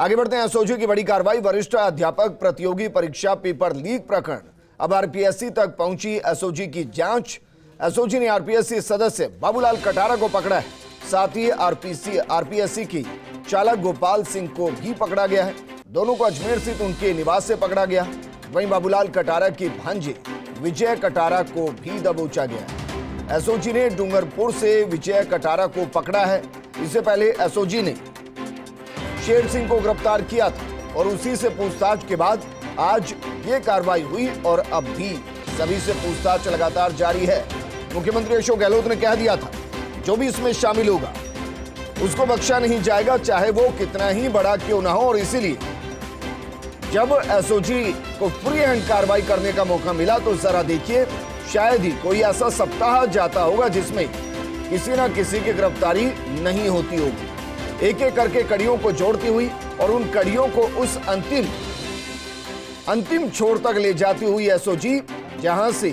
आगे बढ़ते हैं। एसओजी की बड़ी कार्रवाई। वरिष्ठ अध्यापक प्रतियोगी परीक्षा पेपर लीक प्रकरण अब आरपीएससी तक पहुंची एसओजी की जांच। एसओजी ने आरपीएससी सदस्य बाबूलाल कटारा को पकड़ा है। साथ ही आरपीएससी की चालक गोपाल सिंह को भी पकड़ा गया है। दोनों को अजमेर स्थित उनके निवास से पकड़ा गया। वहीं बाबूलाल कटारा की भांजे विजय कटारा को भी दबोचा गया है। एसओजी ने डूंगरपुर से विजय कटारा को पकड़ा है। इससे पहले एसओजी ने शेर सिंह को गिरफ्तार किया था और उसी से पूछताछ के बाद आज ये कार्रवाई हुई और अब भी सभी से पूछताछ लगातार जारी है। मुख्यमंत्री अशोक गहलोत ने कह दिया था जो भी इसमें शामिल होगा उसको बख्शा नहीं जाएगा, चाहे वो कितना ही बड़ा क्यों ना हो। और इसीलिए जब एसओजी को फ्री हैंड कार्रवाई करने का मौका मिला तो जरा देखिए, शायद ही कोई ऐसा सप्ताह जाता होगा जिसमें किसी ना किसी की गिरफ्तारी नहीं होती होगी। एक एक करके कड़ियों को जोड़ती हुई और उन कड़ियों को उस अंतिम छोर तक ले जाती हुई एसओजी, जहां से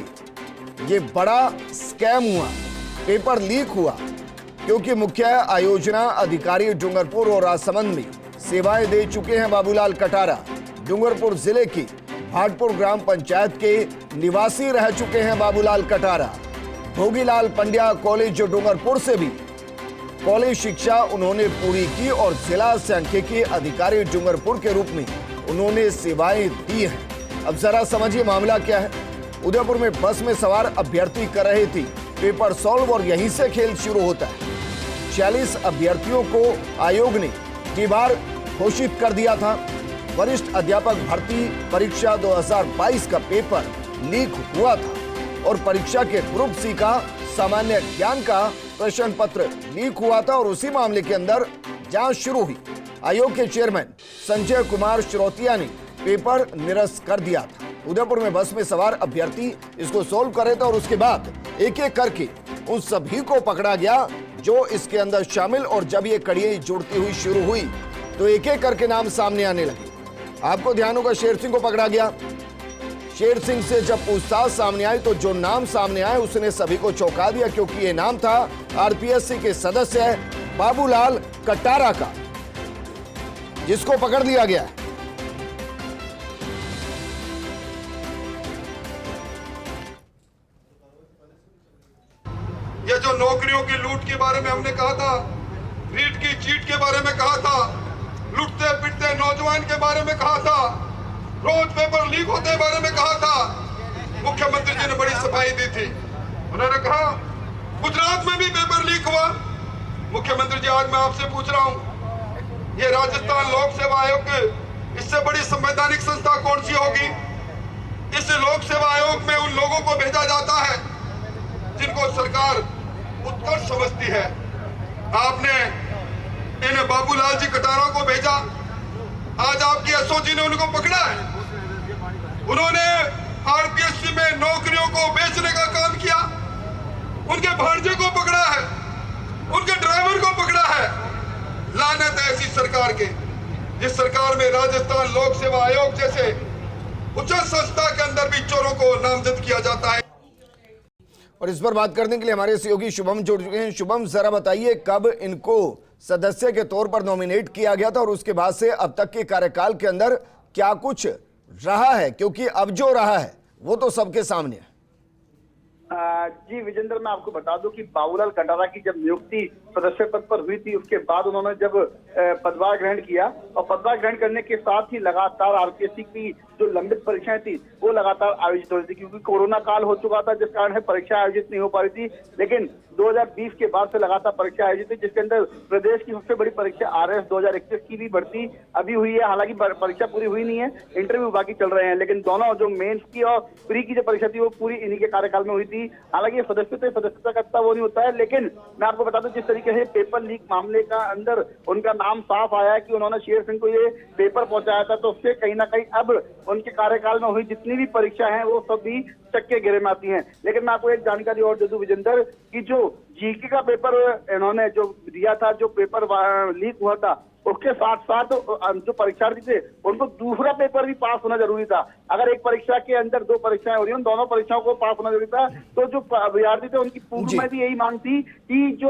ये बड़ा स्कैम हुआ, पेपर लीक हुआ। क्योंकि मुख्य आयोजना अधिकारी डूंगरपुर और राजसमंद में सेवाएं दे चुके हैं बाबूलाल कटारा। डूंगरपुर जिले की भाटपुर ग्राम पंचायत के निवासी रह चुके हैं बाबूलाल कटारा। भोगीलाल पंड्या कॉलेज डूंगरपुर से भी कॉलेज शिक्षा उन्होंने पूरी की और जिला सांख्यिकी अधिकारी डूंगरपुर के रूप में उन्होंने सेवाएं दी हैं। अब जरा समझिए मामला क्या है। उदयपुर में बस में सवार अभ्यर्थी कर रहे थे पेपर सॉल्व और यहीं से खेल शुरू होता है। 46 अभ्यर्थियों को आयोग ने टीबार घोषित कर दिया था। वरिष्ठ अध्यापक भर्ती परीक्षा 2022 का पेपर लीक हुआ था और परीक्षा के ग्रुप सी का सामान्य ज्ञान का प्रश्न पत्र लीक हुआ था और उसी मामले के अंदर जांच शुरू हुई। आयोग के चेयरमैन संजय कुमार श्रोतिया ने पेपर निरस्त कर दिया था। उदयपुर में बस में सवार अभ्यर्थी इसको सोल्व कर रहे थे और उसके बाद एक एक करके उन सभी को पकड़ा गया जो इसके अंदर शामिल। और जब ये कड़ियां जुड़ती हुई शुरू हुई तो एक एक करके नाम सामने आने लगे। आपको ध्यान होगा, शेर सिंह को पकड़ा गया। शेर सिंह से जब पूछताछ सामने आई तो जो नाम सामने आए उसने सभी को चौंका दिया, क्योंकि ये नाम था आरपीएससी के सदस्य बाबूलाल कटारा का, जिसको पकड़ लिया गया है। ये जो नौकरियों की लूट के बारे में हमने कहा था, रीट की चीट के बारे में कहा था, लुटते पिटते नौजवान के बारे में कहा था, रोज पेपर लीक होते बारे में कहा था, मुख्यमंत्री जी ने बड़ी सफाई दी थी। उन्होंने कहा गुजरात में भी पेपर लीक हुआ। मुख्यमंत्री जी, आज मैं आपसे पूछ रहा हूं, ये राजस्थान लोक सेवा आयोग, इससे बड़ी संवैधानिक संस्था कौन सी होगी? इस लोक सेवा आयोग में उन लोगों को भेजा जाता है जिनको सरकार उत्कर्ष समझती है। आपने इन बाबूलाल जी कटारा को भेजा, आज आपकी एसओजी ने उनको पकड़ा है। उन्होंने आरपीएससी में नौकरियों को बेचने का काम किया, उनके भांजे को पकड़ा है, उनके ड्राइवर को पकड़ा है। लानत है ऐसी सरकार के, जिस सरकार में राजस्थान लोक सेवा आयोग जैसे उच्च संस्था के अंदर भी चोरों को नामजद किया जाता है। और इस पर बात करने के लिए हमारे सहयोगी शुभम जुड़ चुके हैं। शुभम, जरा बताइए कब इनको सदस्य के तौर पर नॉमिनेट किया गया था और उसके बाद से अब तक के कार्यकाल के अंदर क्या कुछ रहा है? क्योंकि अब जो रहा है वो तो सबके सामने है। जी विजेंद्र, मैं आपको बता दूं कि बाबूलाल कटारा की जब नियुक्ति सदस्य पद पर हुई थी, उसके बाद उन्होंने जब पदभार ग्रहण किया और पदभार ग्रहण करने के साथ ही लगातार आरपीएससी की जो लंबित परीक्षाएं थी वो लगातार आयोजित हो रही थी, क्योंकि कोरोना काल हो चुका था जिस कारण परीक्षा आयोजित नहीं हो पा रही थी। लेकिन 2020 के बाद से लगातार परीक्षा आयोजित हुई, जिसके अंदर प्रदेश की सबसे बड़ी परीक्षा आरएस 2021 की भी भर्ती अभी हुई है। हालांकि परीक्षा पूरी हुई नहीं है, इंटरव्यू बाकी चल रहे हैं, लेकिन दोनों जो मेंस की और प्री की जो परीक्षा थी वो पूरी इन्हीं के कार्यकाल में हुई थी। हालांकि सदस्यता का वो नहीं होता है, लेकिन मैं आपको बता दूं जिस तरीके से पेपर लीक मामले का अंदर उनका नाम साफ आया है कि उन्होंने शेर सिंह को ये पेपर पहुंचाया था, तो उससे कहीं ना कहीं अब उनके कार्यकाल में हुई जितनी भी परीक्षा है वो सब भी चक्के घेरे में आती हैं। लेकिन मैं आपको एक जानकारी और दे दूं विजेंद्र, कि जो जीके का पेपर इन्होंने जो दिया था, जो पेपर लीक हुआ था, उसके साथ साथ जो परीक्षार्थी थे उनको दूसरा पेपर भी पास होना जरूरी था। अगर एक परीक्षा के अंदर 2 परीक्षाएं हो रही हैं, दोनों परीक्षाओं को पास होना जरूरी था। तो जो अभ्यर्थी थे उनकी पूर्व में भी यही मांग थी कि जो